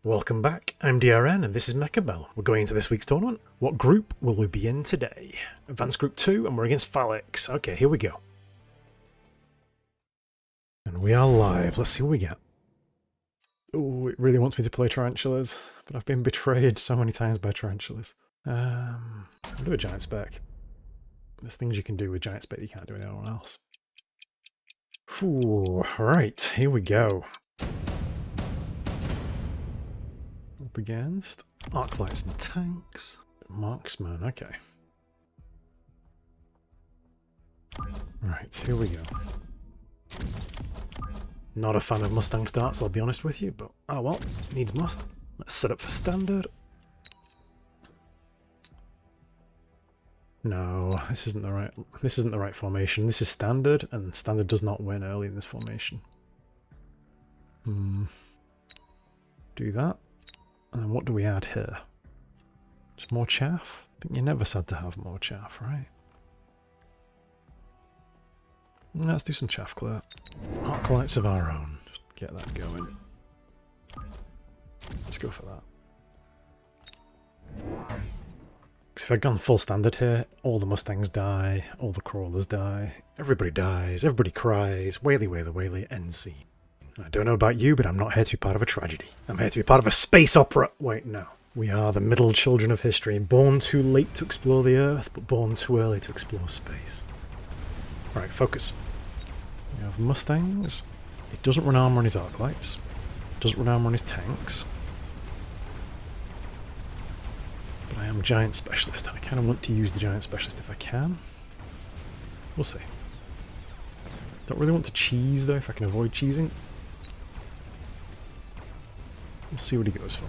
Welcome back, I'm DRN and this is Mechabellum. We're going into this week's tournament. What group will we be in today? Advanced Group 2 and we're against Fallix. Okay, here we go. And we are live, let's see what we get. Oh, it really wants me to play Tarantulas, but I've been betrayed so many times by Tarantulas. I'll do a Giant Spec. There's things you can do with Giant Spec you can't do with anyone else. Ooh, alright, here we go. Up against Arclights and Tanks. Marksman, okay. Right, here we go. Not a fan of Mustang starts, I'll be honest with you, but oh well, needs must. Let's set up for standard. No, this isn't the right formation. This is standard, and standard does not win early in this formation. Do that. And then what do we add here? Just more chaff? I think you're never sad to have more chaff, right? Let's do some chaff clear. Arclights of our own. Just get that going. Let's go for that. Because if I'd gone full standard here, all the Mustangs die, all the Crawlers die, everybody dies, everybody cries, whaley, whaley, whaley, end scene. I don't know about you, but I'm not here to be part of a tragedy. I'm here to be part of a space opera. Wait, no. We are the middle children of history, born too late to explore the Earth, but born too early to explore space. Right, focus. We have Mustangs. It doesn't run armor on his Arclights. It doesn't run armor on his tanks. But I am Giant Specialist. I kind of want to use the Giant Specialist if I can. We'll see. Don't really want to cheese, though, if I can avoid cheesing. We'll see what he goes for.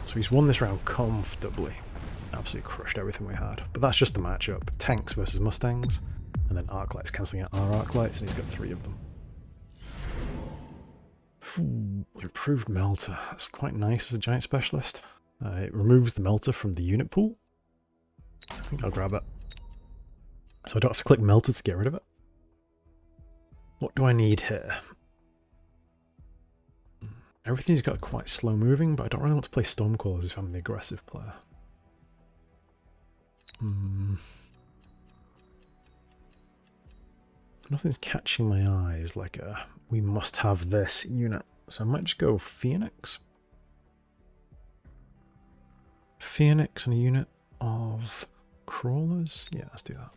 So he's won this round comfortably. Absolutely crushed everything we had. But that's just the matchup. Tanks versus Mustangs. And then Arclights cancelling out our Arclights, and he's got 3 of them. Ooh, improved melter. That's quite nice as a Giant Specialist. It removes the melter from the unit pool. So I think I'll grab it. So I don't have to click melter to get rid of it. What do I need here? Everything's got quite slow moving, but I don't really want to play Stormclaws if I'm the aggressive player. Nothing's catching my eyes like a we must have this unit. So I might just go Phoenix. Phoenix and a unit of Crawlers. Yeah, let's do that.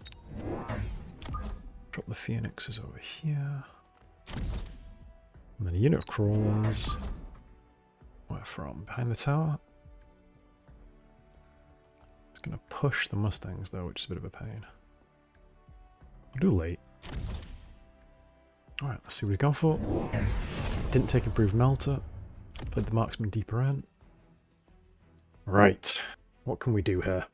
Drop the Phoenixes over here. And then a unit of Crawlers. Where from? Behind the tower? It's going to push the Mustangs though, which is a bit of a pain. I'll do late. Alright, let's see what we've gone for. Didn't take improved melter. Played the Marksman deeper in. Right, what can we do here?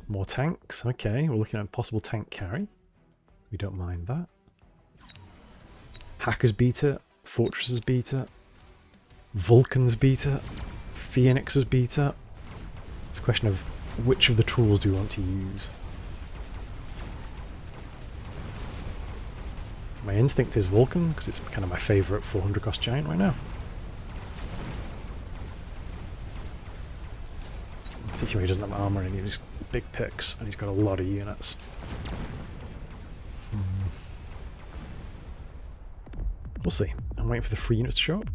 More tanks, okay, we're looking at a possible tank carry. We don't mind that. Hackers beat it, Fortresses beat it, Vulcans beat it, Phoenixes beat it. It's a question of which of the tools do we want to use. My instinct is Vulcan, because it's kind of my favourite 400 cost giant right now. Particularly he doesn't have armor and he's big picks, and he's got a lot of units. We'll see. I'm waiting for the free units to show up.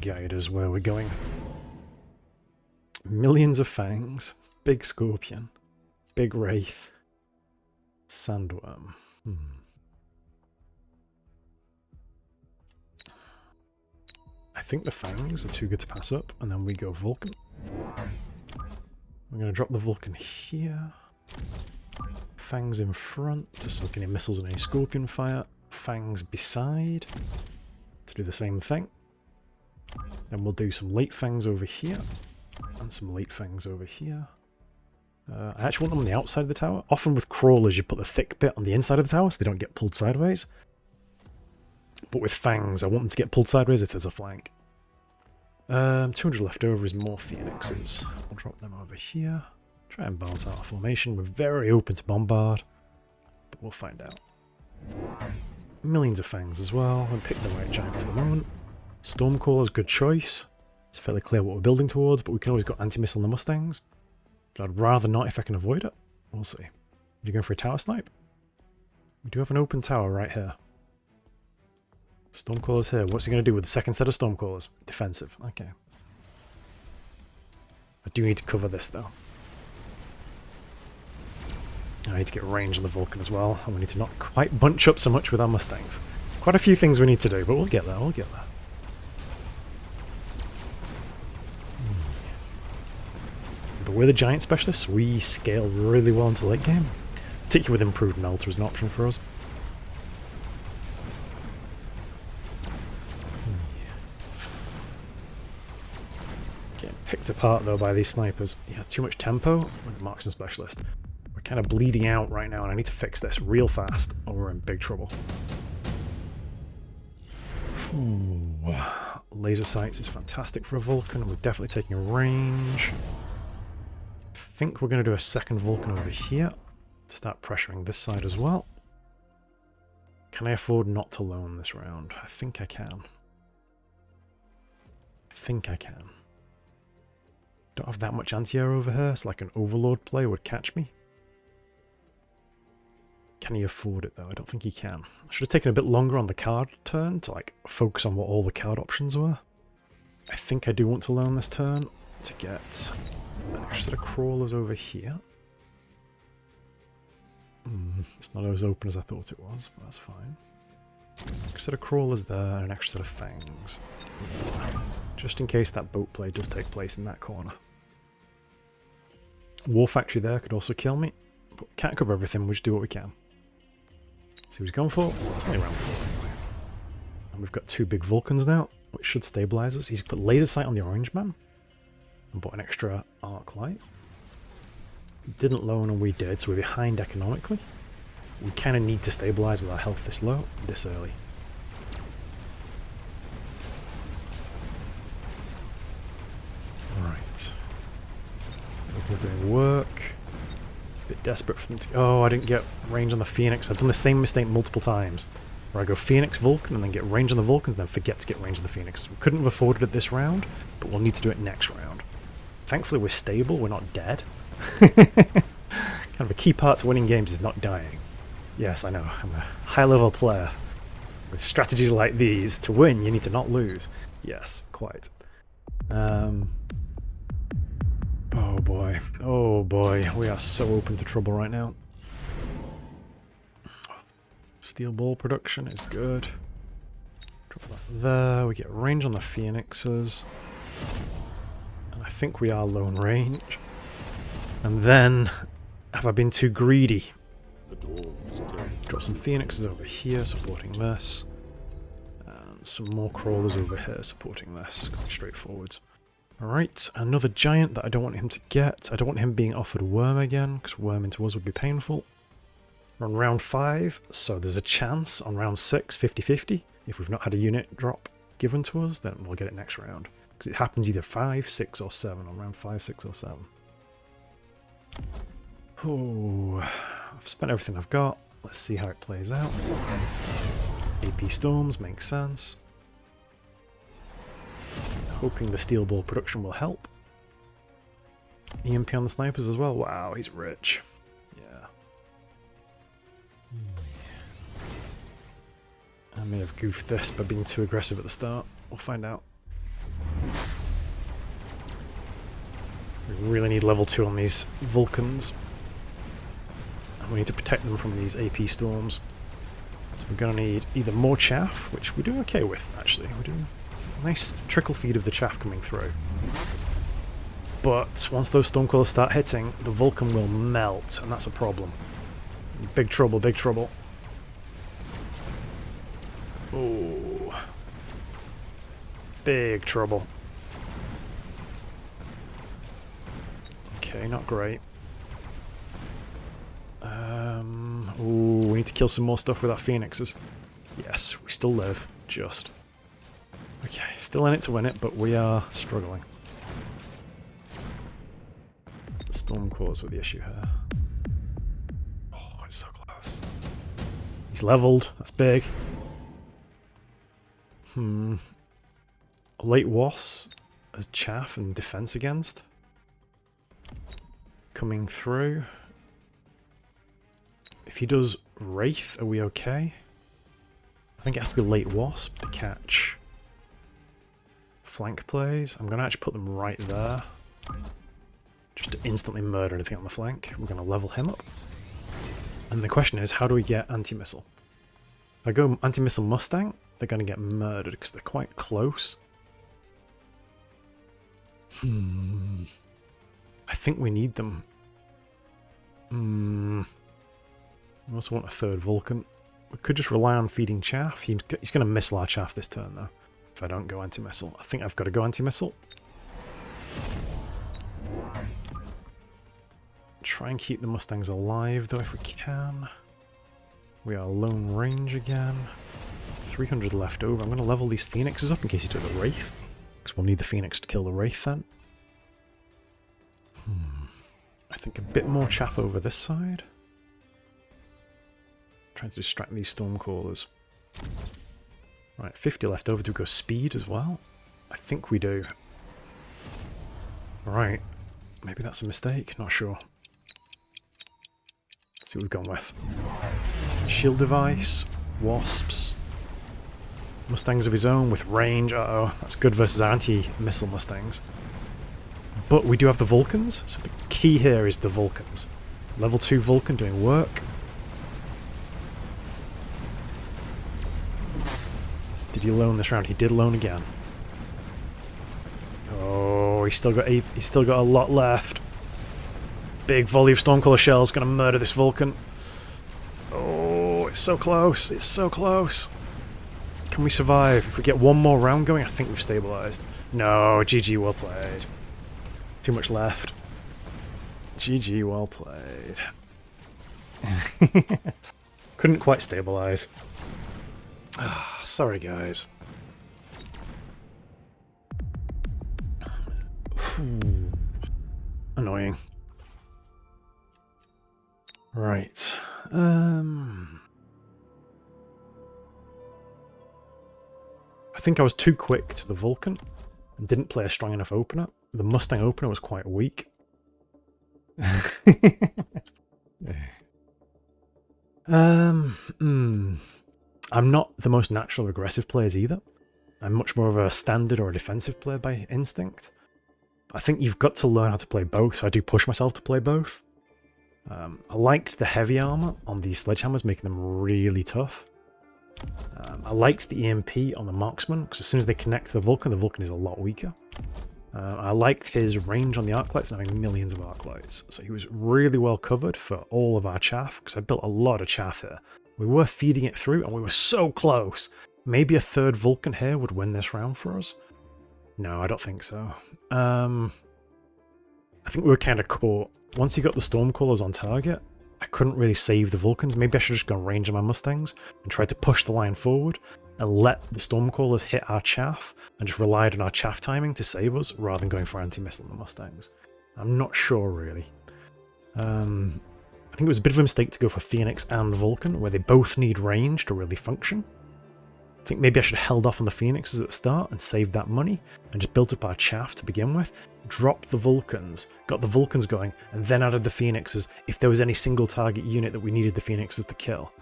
Guide us where we're going. Millions of fangs, big scorpion, big wraith, sandworm. I think the fangs are too good to pass up, and then we go Vulcan. We're going to drop the Vulcan here. Fangs in front to soak any missiles and any scorpion fire. Fangs beside to do the same thing. Then we'll do some late fangs over here and some late fangs over here. I actually want them on the outside of the tower. Often with crawlers you put the thick bit on the inside of the tower so they don't get pulled sideways. But with fangs I want them to get pulled sideways if there's a flank. 200 left over is more Phoenixes. I'll drop them over here. Try and balance out our formation. We're very open to bombard, but we'll find out. millions of fangs as well. And pick the right giant for the moment. Stormcaller's good choice. It's fairly clear what we're building towards, but we can always go anti-missile on the Mustangs. But I'd rather not if I can avoid it. We'll see. You're going for a tower snipe? We do have an open tower right here. Stormcaller's here. What's he going to do with the second set of Stormcallers? Defensive. Okay. I do need to cover this though. I need to get range on the Vulcan as well, and we need to not quite bunch up so much with our Mustangs. Quite a few things we need to do, but we'll get there, we'll get there. But we're the giant specialists, we scale really well into late game. Particularly with improved melter as an option for us. Getting picked apart though by these snipers. Yeah, too much tempo with the marksman specialist. We're kind of bleeding out right now and I need to fix this real fast or we're in big trouble. Ooh. Laser sights is fantastic for a Vulcan. We're definitely taking a range. I think we're going to do a second Vulcan over here to start pressuring this side as well. Can I afford not to loan this round? I think I can. I think I can. Don't have that much anti-air over here, so like an overlord play would catch me. Can he afford it though? I don't think he can. I should have taken a bit longer on the card turn to like focus on what all the card options were. I think I do want to loan this turn to get an extra set of crawlers over here. It's not as open as I thought it was, but that's fine. Extra set of crawlers there and an extra set of fangs. Just in case that boat play does take place in that corner. War factory there could also kill me, but can't cover everything, we'll just do what we can. See what he's going for? It's only round 4 anyway. And we've got 2 big Vulcans now, which should stabilize us. He's put laser sight on the Orange Man and bought an extra Arclight. He didn't loan and we did, so we're behind economically. We kind of need to stabilize with our health this low, this early. Alright. Vulcan's doing work. Bit desperate for them to... Oh, I didn't get range on the Phoenix. I've done the same mistake multiple times. Where I go Phoenix, Vulcan, and then get range on the Vulcans, and then forget to get range on the Phoenix. We couldn't have afforded it this round, but we'll need to do it next round. Thankfully we're stable, we're not dead. Kind of a key part to winning games is not dying. Yes, I know, I'm a high-level player. With strategies like these, to win you need to not lose. Yes, quite. Oh boy, we are so open to trouble right now. Steel ball production is good. Drop that there, we get range on the Phoenixes. And I think we are low range. And then, have I been too greedy? Drop some Phoenixes over here supporting this. And some more crawlers over here supporting this, going straight forwards. Alright, another giant that I don't want him to get. I don't want him being offered a worm again, because worm into us would be painful. We're on round 5, so there's a chance on round 6, 50-50. If we've not had a unit drop given to us, then we'll get it next round. Because it happens either 5, 6, or 7, on round 5, 6, or 7. Oh, I've spent everything I've got. Let's see how it plays out. AP Storms makes sense. Hoping the steel ball production will help. EMP on the snipers as well. Wow, he's rich. Yeah. I may have goofed this by being too aggressive at the start. We'll find out. We really need level 2 on these Vulcans. And we need to protect them from these AP storms. So we're going to need either more chaff, which we're doing okay with, actually. We're doing a nice trickle feed of the chaff coming through. But once those Stormcallers start hitting, the Vulcan will melt, and that's a problem. Big trouble, big trouble. Oh. Big trouble. Okay, not great. Ooh, we need to kill some more stuff with our Phoenixes. Yes, we still live, just. Okay, still in it to win it, but we are struggling. The Stormcallers were the issue here. Oh, it's so close. He's leveled, that's big. Late Was as chaff and defense against. Coming through. If he does Wraith, are we okay? I think it has to be Late Wasp to catch flank plays. I'm going to actually put them right there. Just to instantly murder anything on the flank. We're going to level him up. And the question is, how do we get anti-missile? If I go anti-missile Mustang, they're going to get murdered because they're quite close. I think we need them. I also want a third Vulcan. We could just rely on feeding chaff. He's going to missile our chaff this turn, though, if I don't go anti-missile. I think I've got to go anti-missile. Try and keep the Mustangs alive, though, if we can. We are lone range again. 300 left over. I'm going to level these Phoenixes up in case he took the Wraith. Because we'll need the Phoenix to kill the Wraith then. I think a bit more chaff over this side. Trying to distract these Stormcallers. Right, 50 left over. Do we go speed as well? I think we do. Right. Maybe that's a mistake. Not sure. Let's see what we've gone with. Shield device. Wasps. Mustangs of his own with range. Uh-oh. That's good versus our anti-missile Mustangs. But we do have the Vulcans. So the key here is the Vulcans. Level 2 Vulcan doing work. Did he loan this round? He did loan again. Oh, he's still got a lot left. Big volley of Stormcaller shells gonna murder this Vulcan. Oh, it's so close. It's so close. Can we survive? If we get one more round going, I think we've stabilized. No, GG, well played. Too much left. GG, well played. Couldn't quite stabilize. Ah, sorry guys. Annoying. Right. I think I was too quick to the Vulcan and didn't play a strong enough opener. The Mustang opener was quite weak. I'm not the most natural aggressive players either. I'm much more of a standard or a defensive player by instinct. I think you've got to learn how to play both, so I do push myself to play both. I liked the heavy armor on these sledgehammers, making them really tough. I liked the EMP on the Marksman, because as soon as they connect to the Vulcan is a lot weaker. I liked his range on the Arclights, and having millions of Arclights. So he was really well covered for all of our chaff, because I built a lot of chaff here. We were feeding it through, and we were so close. Maybe a third Vulcan here would win this round for us. No, I don't think so. I think we were kind of caught. Once he got the Stormcallers on target, I couldn't really save the Vulcans. Maybe I should have just gone range on my Mustangs and tried to push the line forward and let the Stormcallers hit our chaff and just relied on our chaff timing to save us rather than going for anti-missile on the Mustangs. I'm not sure, really. I think it was a bit of a mistake to go for Phoenix and Vulcan, where they both need range to really function. I think maybe I should have held off on the Phoenixes at the start and saved that money and just built up our chaff to begin with, dropped the Vulcans, got the Vulcans going, and then added the Phoenixes if there was any single target unit that we needed the Phoenixes to kill.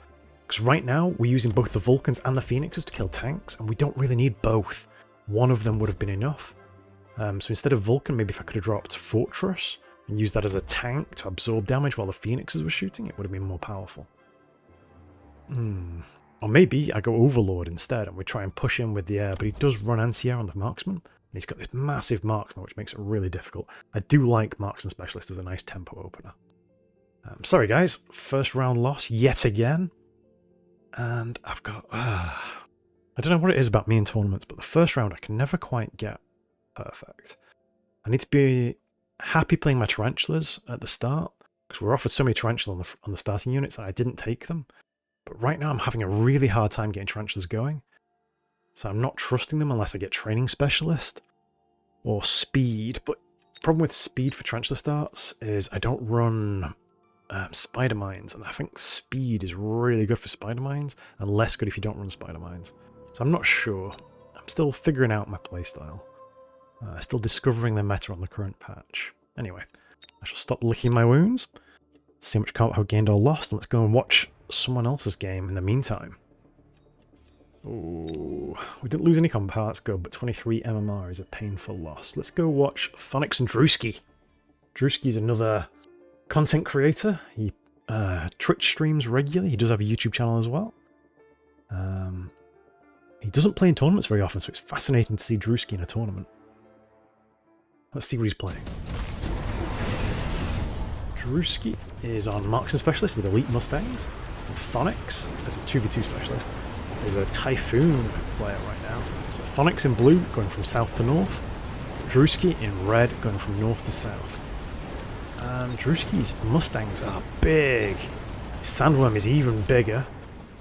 Because right now, we're using both the Vulcans and the Phoenixes to kill tanks, and we don't really need both. One of them would have been enough. So instead of Vulcan, maybe if I could have dropped Fortress and used that as a tank to absorb damage while the Phoenixes were shooting, it would have been more powerful. Or maybe I go Overlord instead, and we try and push him with the air, but he does run anti-air on the Marksman, and he's got this massive Marksman, which makes it really difficult. I do like Marksman Specialist as a nice tempo opener. Sorry guys, first round loss yet again. And I've got... I don't know what it is about me in tournaments, but the first round I can never quite get perfect. I need to be happy playing my Tarantulas at the start, because we're offered so many Tarantula on the starting units that I didn't take them. But right now I'm having a really hard time getting Tarantulas going. So I'm not trusting them unless I get Training Specialist or Speed. But the problem with Speed for Tarantula starts is I don't run Spider Mines, and I think Speed is really good for Spider Mines and less good if you don't run Spider Mines. So I'm not sure. I'm still figuring out my playstyle. Still discovering the meta on the current patch. Anyway, I shall stop licking my wounds, see how much combat I've gained or lost, and let's go and watch someone else's game in the meantime. Ooh, we didn't lose any combat, that's good, but 23 MMR is a painful loss. Let's go watch Fallix and Druski. Druski's another content creator. He Twitch streams regularly. He does have a YouTube channel as well. He doesn't play in tournaments very often, so it's fascinating to see Druski in a tournament. Let's see what he's playing. Druski is on Marksman Specialist with Elite Mustangs. And Fallix as a 2v2 specialist is a Typhoon player right now. So Fallix in blue going from south to north. Druski in red going from north to south. And Druski's Mustangs are big. His Sandworm is even bigger.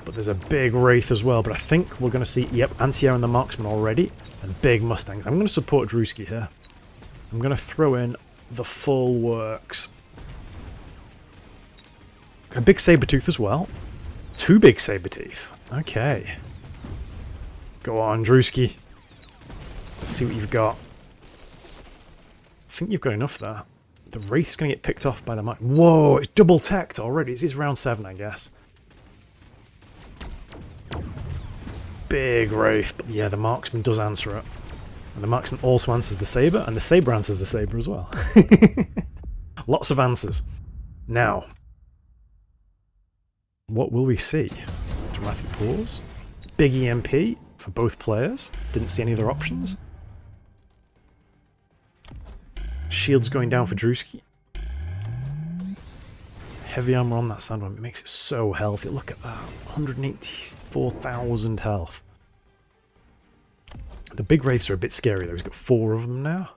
But there's a big Wraith as well. But I think we're going to see, yep, Anti-Air and the Marksman already. And big Mustangs. I'm going to support Druski here. I'm going to throw in the full works. A big Sabertooth as well. 2 big Sabertooth. Okay. Go on, Druski. Let's see what you've got. I think you've got enough there. The Wraith's going to get picked off by the mic. Whoa, it's double teched already. It's round 7, I guess. Big Wraith. But yeah, the Marksman does answer it. And the Marksman also answers the Saber, and the Saber answers the Saber as well. Lots of answers. Now, what will we see? Dramatic pause. Big EMP for both players. Didn't see any other options. Shields going down for Druski. Heavy armor on that Sandworm. It makes it so healthy. Look at that. 184,000 health. The big Wraiths are a bit scary though. He's got 4 of them now.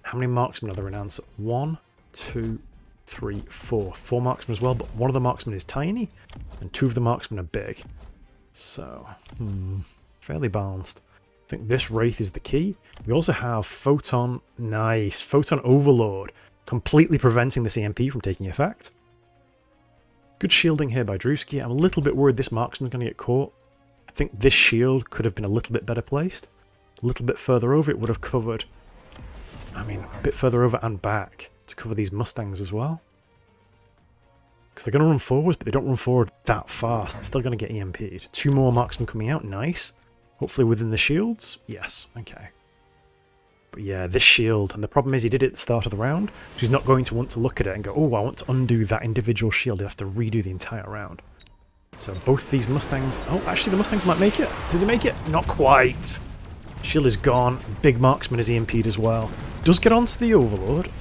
How many Marksmen are there in answer? 1, 2, 3, 4. 4 Marksmen as well, but one of the Marksmen is tiny, and 2 of the Marksmen are big. So, fairly balanced. I think this Wraith is the key. We also have Photon. Nice. Photon Overload. Completely preventing this EMP from taking effect. Good shielding here by Druski. I'm a little bit worried this Marksman's going to get caught. I think this shield could have been a little bit better placed. A little bit further over, it would have covered... I mean, a bit further over and back to cover these Mustangs as well. Because they're going to run forwards, but they don't run forward that fast. They're still going to get EMP'd. 2 more Marksmen coming out. Nice. Hopefully within the shields. Yes. Okay. But yeah, this shield. And the problem is he did it at the start of the round. So he's not going to want to look at it and go, oh, I want to undo that individual shield. He'll have to redo the entire round. So both these Mustangs... Oh, actually the Mustangs might make it. Did they make it? Not quite. Shield is gone. Big Marksman is EMP'd as well. Does get onto the Overlord.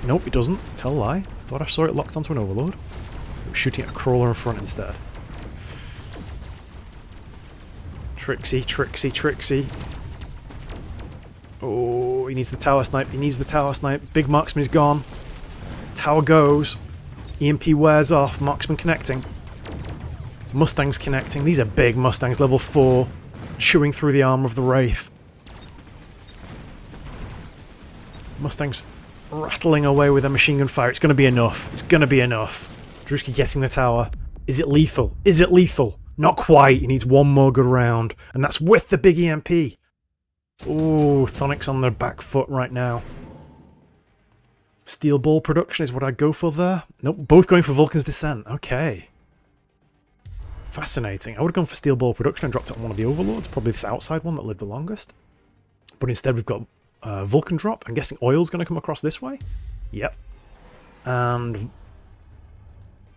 Nope, it doesn't. Tell a lie. Thought I saw it locked onto an Overlord. It was shooting at a Crawler in front instead. Trixie, Trixie, Trixie. Oh, he needs the tower snipe. He needs the tower snipe. Big Marksman is gone. Tower goes. EMP wears off. Marksman connecting. Mustangs connecting. These are big Mustangs, level 4. Chewing through the armor of the Wraith. Mustangs rattling away with a machine gun fire. It's going to be enough. It's going to be enough. Druski getting the tower. Is it lethal? Is it lethal? Not quite. He needs one more good round. And that's with the big EMP. Ooh, Thonic's on their back foot right now. Steel ball production is what I'd go for there. Nope, both going for Vulcan's Descent. Okay. Fascinating. I would have gone for steel ball production and dropped it on one of the Overlords. Probably this outside one that lived the longest. But instead we've got Vulcan drop. I'm guessing oil's going to come across this way. Yep. And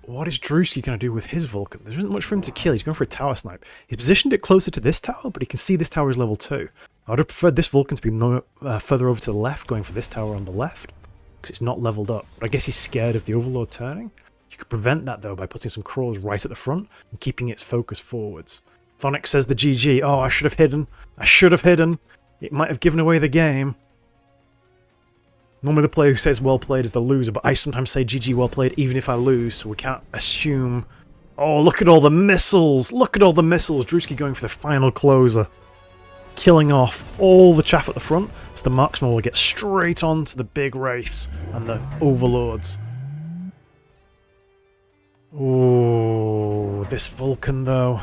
what is Druski going to do with his Vulcan? There isn't much for him to kill. He's going for a tower snipe. He's positioned it closer to this tower, but he can see this tower is level 2. I would have preferred this Vulcan to be more, further over to the left, going for this tower on the left, because it's not leveled up. But I guess he's scared of the Overlord turning. You could prevent that, though, by putting some crawlers right at the front and keeping its focus forwards. Thonic says the GG. Oh, I should have hidden. I should have hidden. It might have given away the game. Normally the player who says well played is the loser, but I sometimes say GG well played even if I lose, so we can't assume... Oh, look at all the missiles! Look at all the missiles! Druski going for the final closer. Killing off all the chaff at the front, so the Marksman will get straight on to the big Wraiths and the Overlords. Oh, this Vulcan though.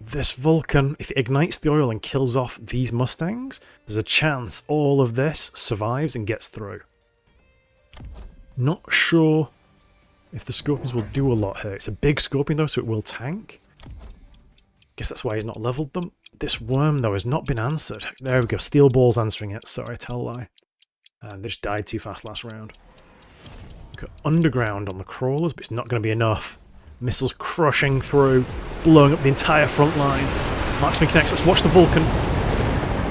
this Vulcan, if it ignites the oil and kills off these Mustangs, there's a chance all of this survives and gets through. Not sure if the Scorpions will do a lot here. It's a big Scorpion though, so it will tank. Guess that's why he's not leveled them. This worm though has not been answered. There we go, Steel Ball's answering it. Sorry, tell a lie. They just died too fast last round. Got underground on the crawlers, but it's not going to be enough. Missiles crushing through, blowing up the entire front line. Marksman connects, let's watch the Vulcan.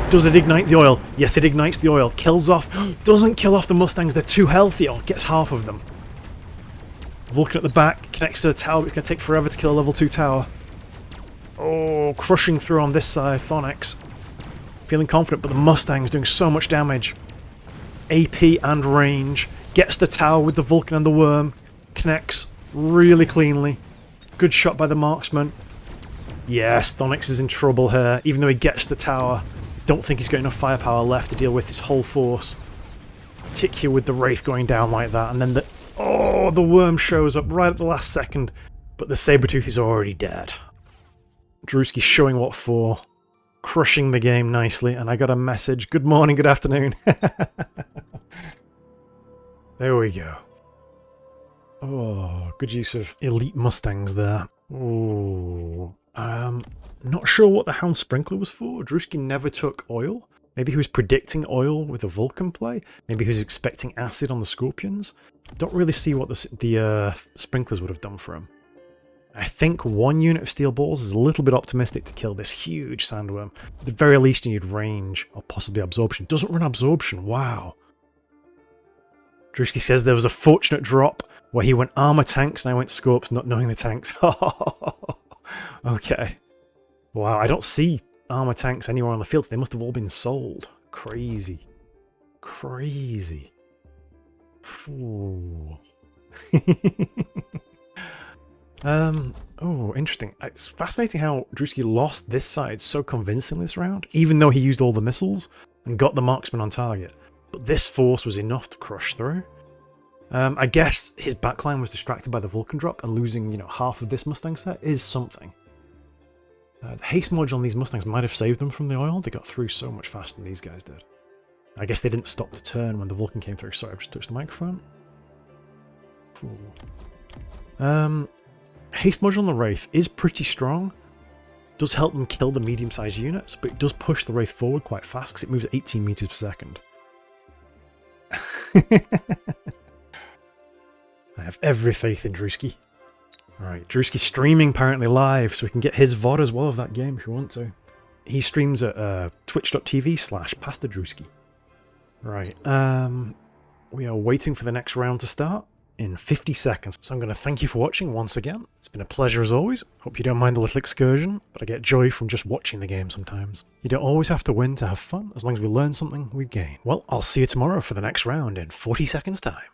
Does it ignite the oil? Yes, it ignites the oil. Kills off. Doesn't kill off the Mustangs, they're too healthy. Oh, gets half of them. Vulcan at the back, connects to the tower, but it's going to take forever to kill a level 2 tower. Oh, crushing through on this side, Thonix. Feeling confident, but the Mustang's doing so much damage. AP and range. Gets the tower with the Vulcan and the worm. Connects really cleanly. Good shot by the marksman. Yes, Thonix is in trouble here. Even though he gets the tower, don't think he's got enough firepower left to deal with his whole force. Particularly with the Wraith going down like that. And then the worm shows up right at the last second. But the Sabretooth is already dead. Druski showing what for. Crushing the game nicely. And I got a message. Good morning, good afternoon. There we go. Oh, good use of elite Mustangs there. Oh, not sure what the Hound Sprinkler was for. Druski never took oil. Maybe he was predicting oil with a Vulcan play. Maybe he was expecting acid on the Scorpions. Don't really see what the sprinklers would have done for him. I think 1 unit of steel balls is a little bit optimistic to kill this huge sandworm. At the very least you need range or possibly absorption. Doesn't run absorption, wow. Druski says there was a fortunate drop where he went armor tanks and I went Scorps not knowing the tanks. Okay. Wow, I don't see armor tanks anywhere on the field. They must have all been sold. Crazy. Crazy. Ooh. Oh, interesting. It's fascinating how Druski lost this side so convincingly this round, even though he used all the missiles and got the marksman on target. But this force was enough to crush through. I guess his backline was distracted by the Vulcan drop, and losing, half of this Mustang set is something. The haste module on these Mustangs might have saved them from the oil. They got through so much faster than these guys did. I guess they didn't stop to turn when the Vulcan came through. Sorry, I just touched the microphone. Haste module on the Wraith is pretty strong. Does help them kill the medium-sized units, but it does push the Wraith forward quite fast because it moves at 18 meters per second. I have every faith in Druski. Alright, Druski's streaming apparently live, so we can get his VOD as well of that game if you want to. He streams at twitch.tv/PastorDruski. Right, we are waiting for the next round to start in 50 seconds. So I'm going to thank you for watching once again. It's been a pleasure as always. Hope you don't mind the little excursion, but I get joy from just watching the game sometimes. You don't always have to win to have fun. As long as we learn something, we gain. Well, I'll see you tomorrow for the next round in 40 seconds time.